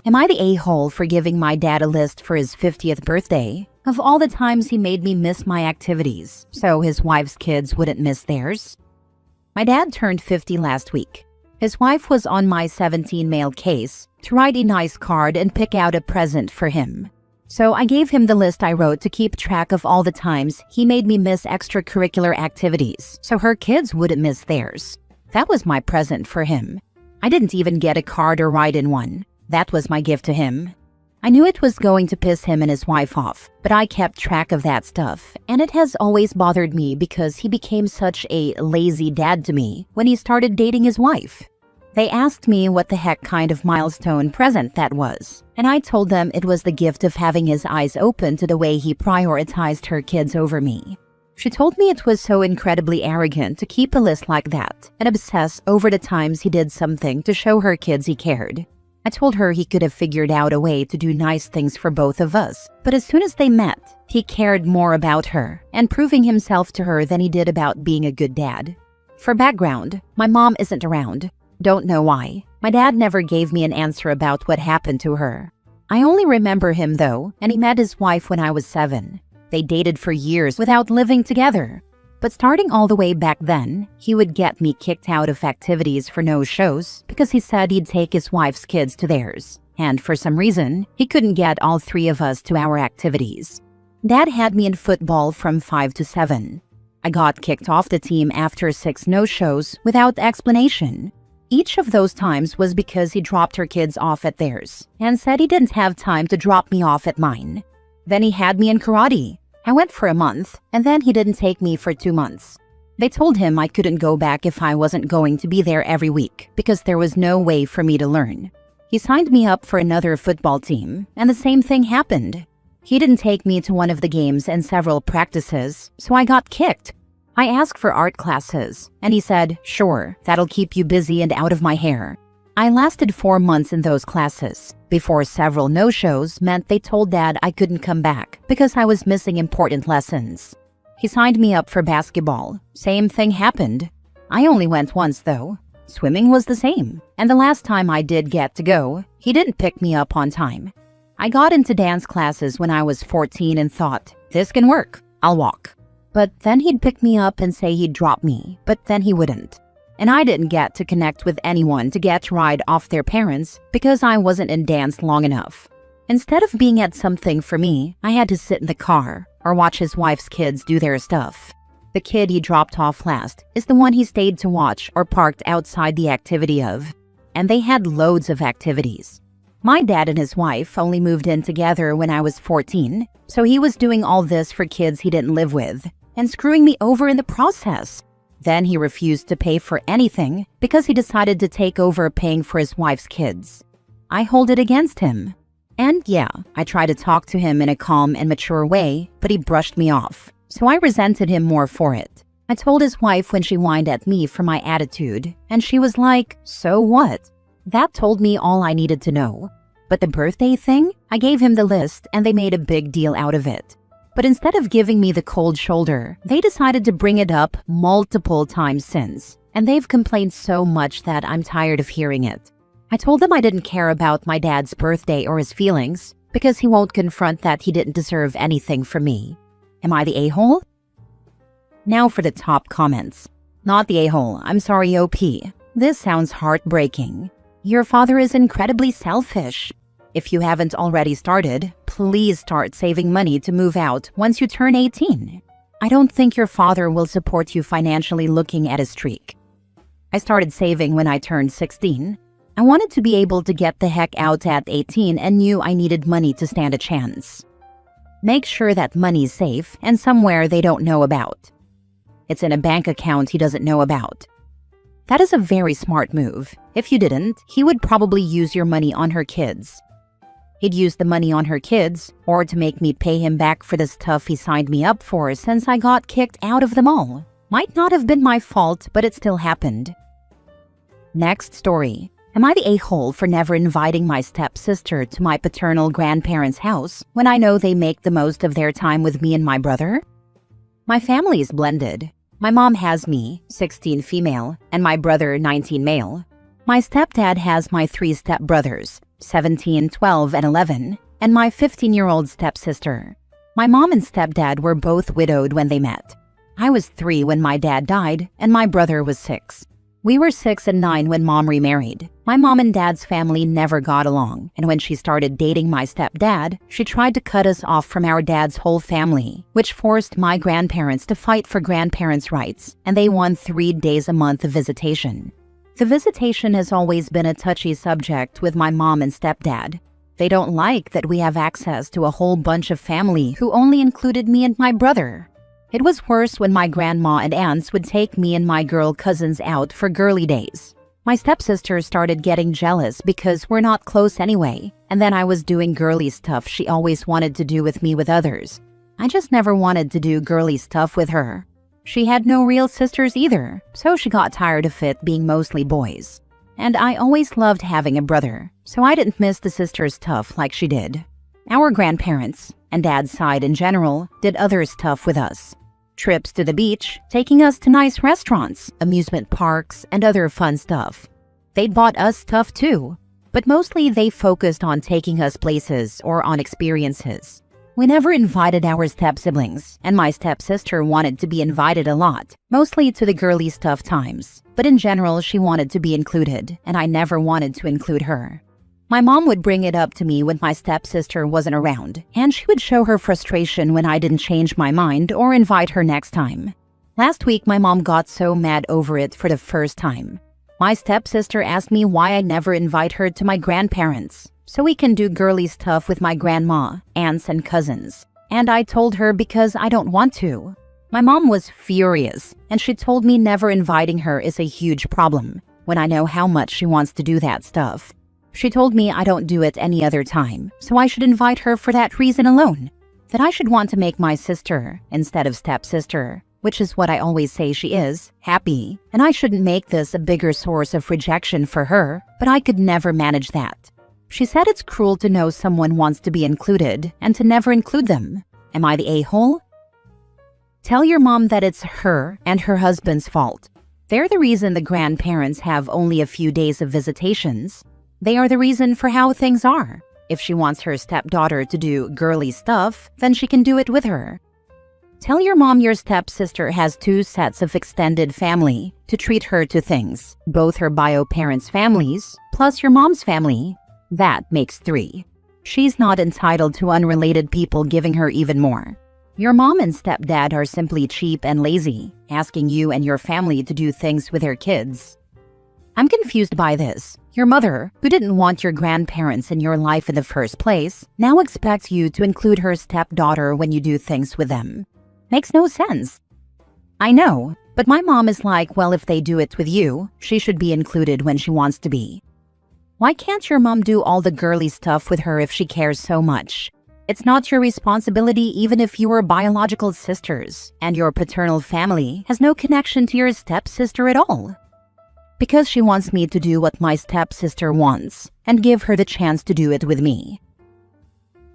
Am I the a-hole for giving my dad a list for his 50th birthday of all the times he made me miss my activities so his wife's kids wouldn't miss theirs? My dad turned 50 last week. His wife was on my 17 mail case to write a nice card and pick out a present for him. So I gave him the list I wrote to keep track of all the times he made me miss extracurricular activities so her kids wouldn't miss theirs. That was my present for him. I didn't even get a card or write in one. That was my gift to him. I knew it was going to piss him and his wife off, but I kept track of that stuff, and it has always bothered me because he became such a lazy dad to me when he started dating his wife. They asked me what the heck kind of milestone present that was, and I told them it was the gift of having his eyes open to the way he prioritized her kids over me. She told me it was so incredibly arrogant to keep a list like that and obsess over the times he did something to show her kids he cared. I told her he could have figured out a way to do nice things for both of us, but as soon as they met, he cared more about her and proving himself to her than he did about being a good dad. For background, my mom isn't around. Don't know why. My dad never gave me an answer about what happened to her. I only remember him though, and he met his wife when I was 7. They dated for years without living together. But starting all the way back then, he would get me kicked out of activities for no-shows because he said he'd take his wife's kids to theirs. And for some reason, he couldn't get all 3 of us to our activities. Dad had me in football from 5 to 7. I got kicked off the team after 6 no-shows without explanation. Each of those times was because he dropped her kids off at theirs and said he didn't have time to drop me off at mine. Then he had me in karate. I went for a month, and then he didn't take me for 2 months. They told him I couldn't go back if I wasn't going to be there every week because there was no way for me to learn. He signed me up for another football team, and the same thing happened. He didn't take me to one of the games and several practices, so I got kicked. I asked for art classes, and he said, "Sure, that'll keep you busy and out of my hair." I lasted 4 months in those classes, before several no-shows meant they told Dad I couldn't come back because I was missing important lessons. He signed me up for basketball. Same thing happened. I only went once though. Swimming was the same, and the last time I did get to go, he didn't pick me up on time. I got into dance classes when I was 14 and thought, this can work, I'll walk. But then he'd pick me up and say he'd drop me, but then he wouldn't. And I didn't get to connect with anyone to get to ride off their parents because I wasn't in dance long enough. Instead of being at something for me, I had to sit in the car or watch his wife's kids do their stuff. The kid he dropped off last is the one he stayed to watch or parked outside the activity of. And they had loads of activities. My dad and his wife only moved in together when I was 14, so he was doing all this for kids he didn't live with and screwing me over in the process. Then he refused to pay for anything because he decided to take over paying for his wife's kids. I hold it against him. And yeah, I tried to talk to him in a calm and mature way, but he brushed me off, so I resented him more for it. I told his wife when she whined at me for my attitude, and she was like, "So what?" That told me all I needed to know. But the birthday thing, I gave him the list and they made a big deal out of it. But instead of giving me the cold shoulder, they decided to bring it up multiple times since, and they've complained so much that I'm tired of hearing it. I told them I didn't care about my dad's birthday or his feelings because he won't confront that he didn't deserve anything from me. Am I the a-hole? Now for the top comments. Not the a-hole, I'm sorry OP. This sounds heartbreaking. Your father is incredibly selfish. If you haven't already started, please start saving money to move out once you turn 18. I don't think your father will support you financially looking at a streak. I started saving when I turned 16. I wanted to be able to get the heck out at 18 and knew I needed money to stand a chance. Make sure that money's safe and somewhere they don't know about. It's in a bank account he doesn't know about. That is a very smart move. If you didn't, he would probably use your money on her kids. He'd use the money on her kids, or to make me pay him back for the stuff he signed me up for since I got kicked out of them all. Might not have been my fault, but it still happened. Next story. Am I the a-hole for never inviting my stepsister to my paternal grandparents' house when I know they make the most of their time with me and my brother? My family is blended. My mom has me, 16 female, and my brother, 19 male. My stepdad has my 3 stepbrothers, 17, 12, and 11, and my 15-year-old stepsister. My mom and stepdad were both widowed when they met. I was 3 when my dad died, and my brother was 6. We were 6 and 9 when mom remarried. My mom and dad's family never got along, and when she started dating my stepdad, she tried to cut us off from our dad's whole family, which forced my grandparents to fight for grandparents' rights, and they won 3 days a month of visitation. The visitation has always been a touchy subject with my mom and stepdad. They don't like that we have access to a whole bunch of family who only included me and my brother. It was worse when my grandma and aunts would take me and my girl cousins out for girly days. My stepsister started getting jealous because we're not close anyway, and then I was doing girly stuff she always wanted to do with me with others. I just never wanted to do girly stuff with her. She had no real sisters either, so she got tired of it being mostly boys. And I always loved having a brother, so I didn't miss the sisters' stuff like she did. Our grandparents, and dad's side in general, did other stuff with us. Trips to the beach, taking us to nice restaurants, amusement parks, and other fun stuff. They bought us stuff too, but mostly they focused on taking us places or on experiences. We never invited our step-siblings, and my stepsister wanted to be invited a lot, mostly to the girly stuff times. But in general, she wanted to be included, and I never wanted to include her. My mom would bring it up to me when my stepsister wasn't around, and she would show her frustration when I didn't change my mind or invite her next time. Last week, my mom got so mad over it for the first time. My stepsister asked me why I never invite her to my grandparents, so we can do girly stuff with my grandma, aunts, and cousins. And I told her because I don't want to. My mom was furious, and she told me never inviting her is a huge problem, when I know how much she wants to do that stuff. She told me I don't do it any other time, so I should invite her for that reason alone. That I should want to make my sister, instead of stepsister, which is what I always say she is, happy, and I shouldn't make this a bigger source of rejection for her, but I could never manage that. She said it's cruel to know someone wants to be included and to never include them. Am I the a-hole? Tell your mom that it's her and her husband's fault. They're the reason the grandparents have only a few days of visitations. They are the reason for how things are. If she wants her stepdaughter to do girly stuff, then she can do it with her. Tell your mom your stepsister has 2 sets of extended family to treat her to things, both her bio parents' families plus your mom's family. That makes 3. She's not entitled to unrelated people giving her even more. Your mom and stepdad are simply cheap and lazy, asking you and your family to do things with their kids. I'm confused by this. Your mother, who didn't want your grandparents in your life in the first place, now expects you to include her stepdaughter when you do things with them. Makes no sense. I know, but my mom is like, well, if they do it with you, she should be included when she wants to be. Why can't your mom do all the girly stuff with her if she cares so much? It's not your responsibility even if you were biological sisters, and your paternal family has no connection to your stepsister at all. Because she wants me to do what my stepsister wants, and give her the chance to do it with me.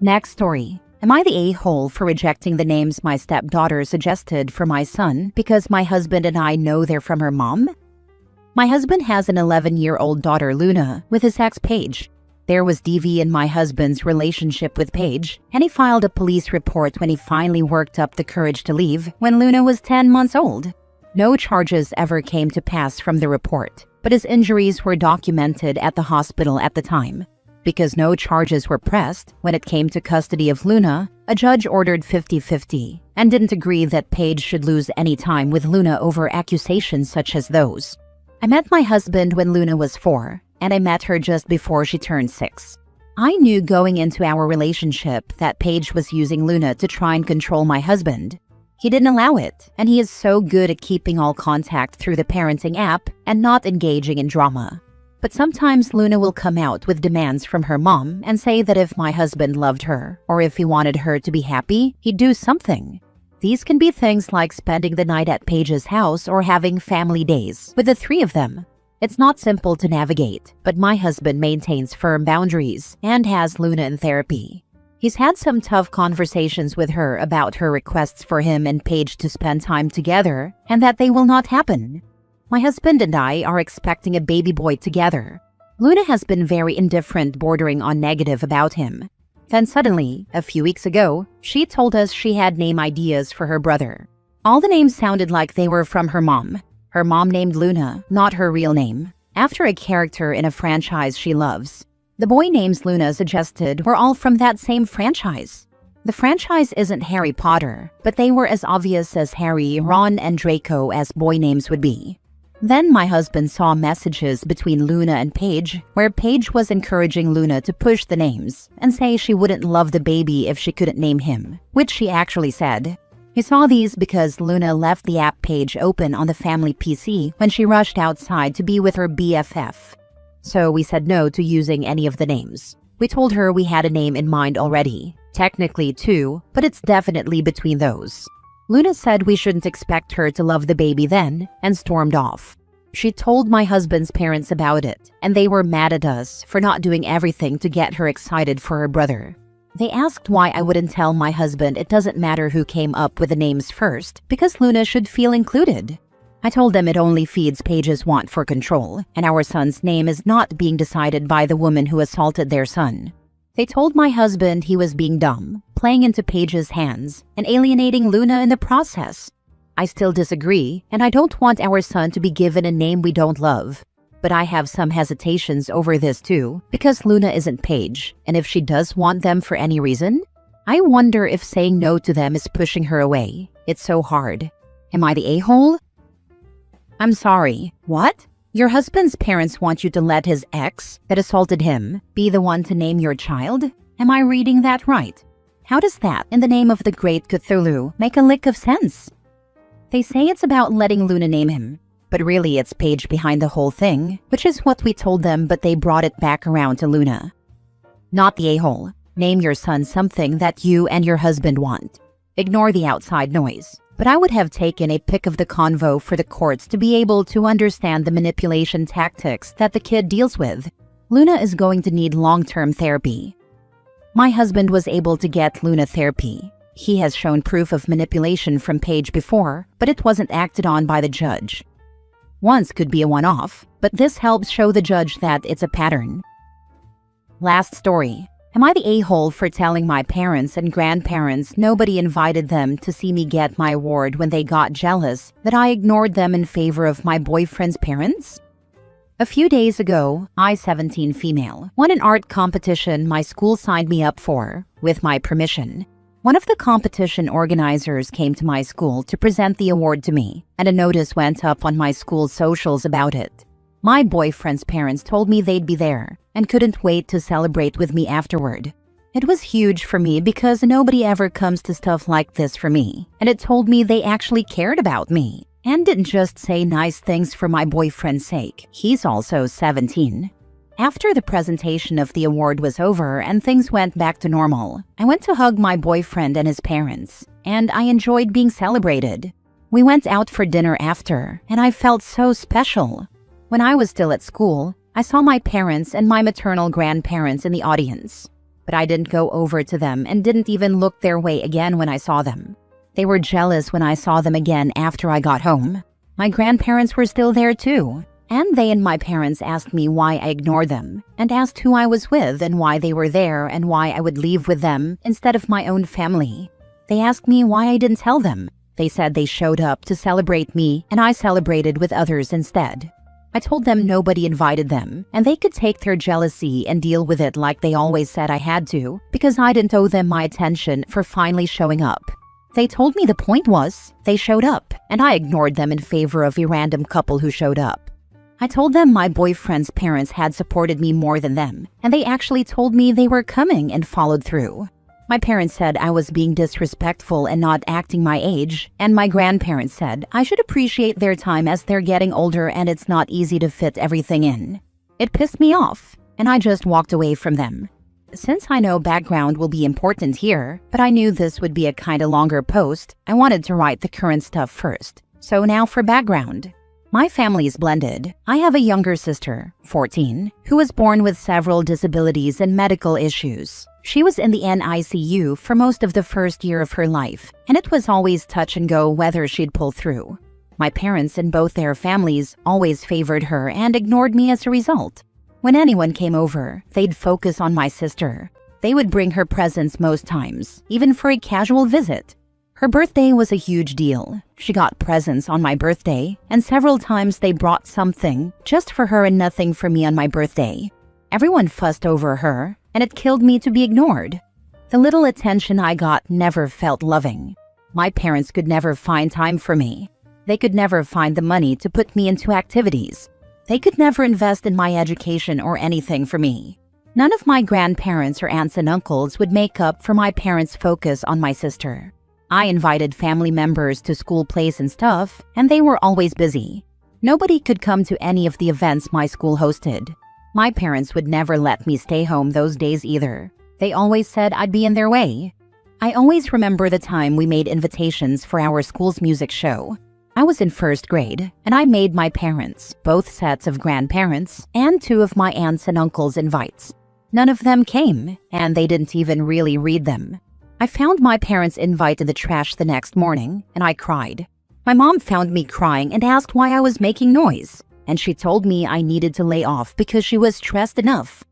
Next story. Am I the a-hole for rejecting the names my stepdaughter suggested for my son because my husband and I know they're from her mom? My husband has an 11-year-old daughter, Luna, with his ex, Paige. There was DV in my husband's relationship with Paige, and he filed a police report when he finally worked up the courage to leave when Luna was 10 months old. No charges ever came to pass from the report, but his injuries were documented at the hospital at the time. Because no charges were pressed when it came to custody of Luna, a judge ordered 50-50 and didn't agree that Paige should lose any time with Luna over accusations such as those. I met my husband when Luna was 4, and I met her just before she turned 6. I knew going into our relationship that Paige was using Luna to try and control my husband. He didn't allow it, and he is so good at keeping all contact through the parenting app and not engaging in drama. But sometimes Luna will come out with demands from her mom and say that if my husband loved her, or if he wanted her to be happy, he'd do something. These can be things like spending the night at Paige's house or having family days with the 3 of them. It's not simple to navigate, but my husband maintains firm boundaries and has Luna in therapy. He's had some tough conversations with her about her requests for him and Paige to spend time together and that they will not happen. My husband and I are expecting a baby boy together. Luna has been very indifferent, bordering on negative about him. Then suddenly, a few weeks ago, she told us she had name ideas for her brother. All the names sounded like they were from her mom. Her mom named Luna, not her real name, after a character in a franchise she loves. The boy names Luna suggested were all from that same franchise. The franchise isn't Harry Potter, but they were as obvious as Harry, Ron, and Draco as boy names would be. Then my husband saw messages between Luna and Paige, where Paige was encouraging Luna to push the names and say she wouldn't love the baby if she couldn't name him, which she actually said. He saw these because Luna left the app page open on the family PC when she rushed outside to be with her BFF. So we said no to using any of the names. We told her we had a name in mind already. Technically two, but it's definitely between those. Luna said we shouldn't expect her to love the baby then, and stormed off. She told my husband's parents about it, and they were mad at us for not doing everything to get her excited for her brother. They asked why I wouldn't tell my husband it doesn't matter who came up with the names first, because Luna should feel included. I told them it only feeds Paige's want for control, and our son's name is not being decided by the woman who assaulted their son. They told my husband he was being dumb, playing into Paige's hands, and alienating Luna in the process. I still disagree, and I don't want our son to be given a name we don't love. But I have some hesitations over this too, because Luna isn't Paige, and if she does want them for any reason, I wonder if saying no to them is pushing her away. It's so hard. Am I the a-hole? I'm sorry. What? Your husband's parents want you to let his ex, that assaulted him, be the one to name your child? Am I reading that right? How does that, in the name of the great Cthulhu, make a lick of sense? They say it's about letting Luna name him, but really it's Paige behind the whole thing, which is what we told them, but they brought it back around to Luna. Not the a-hole. Name your son something that you and your husband want. Ignore the outside noise. But I would have taken a pick of the convo for the courts to be able to understand the manipulation tactics that the kid deals with. Luna is going to need long-term therapy. My husband was able to get Luna therapy. He has shown proof of manipulation from Paige before, but it wasn't acted on by the judge. Once could be a one-off, but this helps show the judge that it's a pattern. Last story. Am I the a-hole for telling my parents and grandparents nobody invited them to see me get my award when they got jealous that I ignored them in favor of my boyfriend's parents? A few days ago, I, 17 female, won an art competition my school signed me up for, with my permission. One of the competition organizers came to my school to present the award to me, and a notice went up on my school's socials about it. My boyfriend's parents told me they'd be there and couldn't wait to celebrate with me afterward. It was huge for me because nobody ever comes to stuff like this for me, and it told me they actually cared about me and didn't just say nice things for my boyfriend's sake. He's also 17. After the presentation of the award was over and things went back to normal, I went to hug my boyfriend and his parents, and I enjoyed being celebrated. We went out for dinner after, and I felt so special. When I was still at school, I saw my parents and my maternal grandparents in the audience, but I didn't go over to them and didn't even look their way again when I saw them. They were jealous when I saw them again after I got home. My grandparents were still there too, and they and my parents asked me why I ignored them, and asked who I was with and why they were there and why I would leave with them instead of my own family. They asked me why I didn't tell them. They said they showed up to celebrate me and I celebrated with others instead. I told them nobody invited them, and they could take their jealousy and deal with it like they always said I had to, because I didn't owe them my attention for finally showing up. They told me the point was, they showed up, and I ignored them in favor of a random couple who showed up. I told them my boyfriend's parents had supported me more than them, and they actually told me they were coming and followed through. My parents said I was being disrespectful and not acting my age, and my grandparents said I should appreciate their time as they're getting older and it's not easy to fit everything in. It pissed me off, and I just walked away from them. Since I know background will be important here, but I knew this would be a kinda longer post, I wanted to write the current stuff first. So now for background. My family is blended. I have a younger sister, 14, who was born with several disabilities and medical issues. She was in the NICU for most of the first year of her life, and it was always touch and go whether she'd pull through. My parents and both their families always favored her and ignored me as a result. When anyone came over, they'd focus on my sister. They would bring her presents most times, even for a casual visit. Her birthday was a huge deal. She got presents on my birthday, and several times they brought something just for her and nothing for me on my birthday. Everyone fussed over her, and it killed me to be ignored. The little attention I got never felt loving. My parents could never find time for me. They could never find the money to put me into activities. They could never invest in my education or anything for me. None of my grandparents or aunts and uncles would make up for my parents' focus on my sister. I invited family members to school plays and stuff, and they were always busy. Nobody could come to any of the events my school hosted. My parents would never let me stay home those days either. They always said I'd be in their way. I always remember the time we made invitations for our school's music show. I was in first grade, and I made my parents, both sets of grandparents, and 2 of my aunts and uncles invites. None of them came, and they didn't even really read them. I found my parents' invite in the trash the next morning, and I cried. My mom found me crying and asked why I was making noise, and she told me I needed to lay off because she was stressed enough.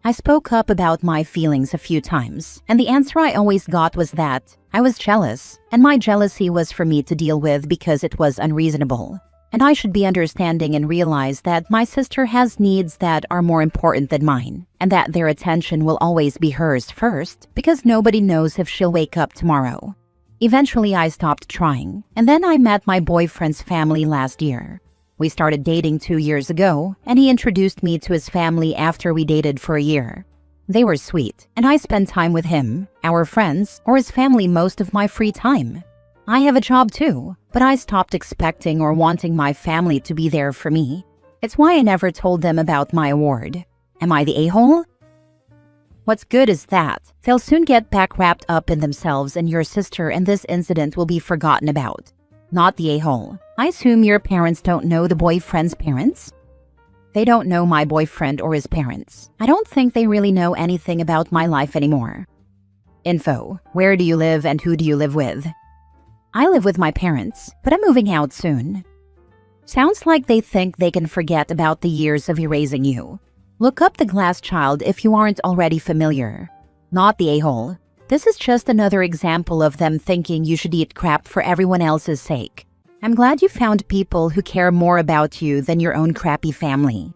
I spoke up about my feelings a few times, and the answer I always got was that I was jealous, and my jealousy was for me to deal with because it was unreasonable. And I should be understanding and realize that my sister has needs that are more important than mine, and that their attention will always be hers first because nobody knows if she'll wake up tomorrow. Eventually, I stopped trying, and then I met my boyfriend's family last year. We started dating 2 years ago, and he introduced me to his family after we dated for a year. They were sweet, and I spent time with him, our friends, or his family most of my free time. I have a job too, but I stopped expecting or wanting my family to be there for me. It's why I never told them about my award. Am I the a-hole? What's good is that they'll soon get back wrapped up in themselves, and your sister and this incident will be forgotten about. Not the a-hole. I assume your parents don't know the boyfriend's parents? They don't know my boyfriend or his parents. I don't think they really know anything about my life anymore. Info. Where do you live and who do you live with? I live with my parents, but I'm moving out soon. Sounds like they think they can forget about the years of erasing you. Look up the glass child if you aren't already familiar. Not the a-hole. This is just another example of them thinking you should eat crap for everyone else's sake. I'm glad you found people who care more about you than your own crappy family.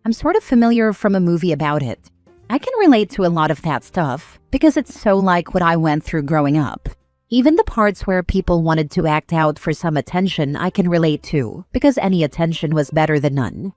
I'm sort of familiar from a movie about it. I can relate to a lot of that stuff because it's so like what I went through growing up. Even the parts where people wanted to act out for some attention I can relate to because any attention was better than none.